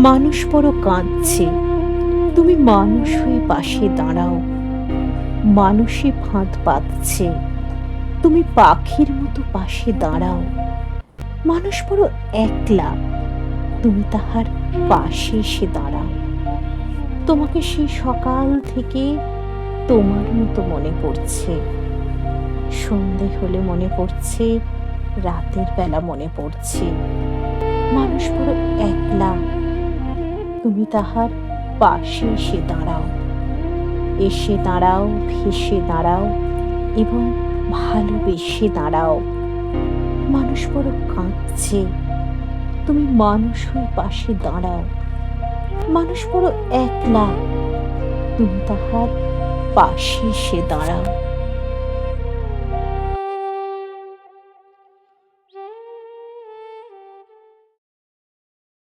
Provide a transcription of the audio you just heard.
মানুষ বড় কাঁদছে, তুমি মানুষ হয়ে পাশে দাঁড়াও। মানুষে ফাঁদ পাতছে, তুমি পাখির মতো পাশে দাঁড়াও। মানুষ বড় একলা, তুমি তাহার পাশে এসে দাঁড়াও। তোমাকে সেই সকাল থেকে তোমার মতো মনে পড়ছে। সন্ধে হলে মনে পড়ছে, রাতের বেলা মনে পড়ছে। মানুষ বড় একলা, তুমি তাহার পাশে এসে দাঁড়াও। এসে দাঁড়াও, ভেসে দাঁড়াও এবং ভালোবেসে দাঁড়াও। মানুষ বড় কাঁদছে, তুমি মানুষ হয়ে পাশে দাঁড়াও। মানুষ বড় একলা, তুমি তাহার পাশে এসে দাঁড়াও।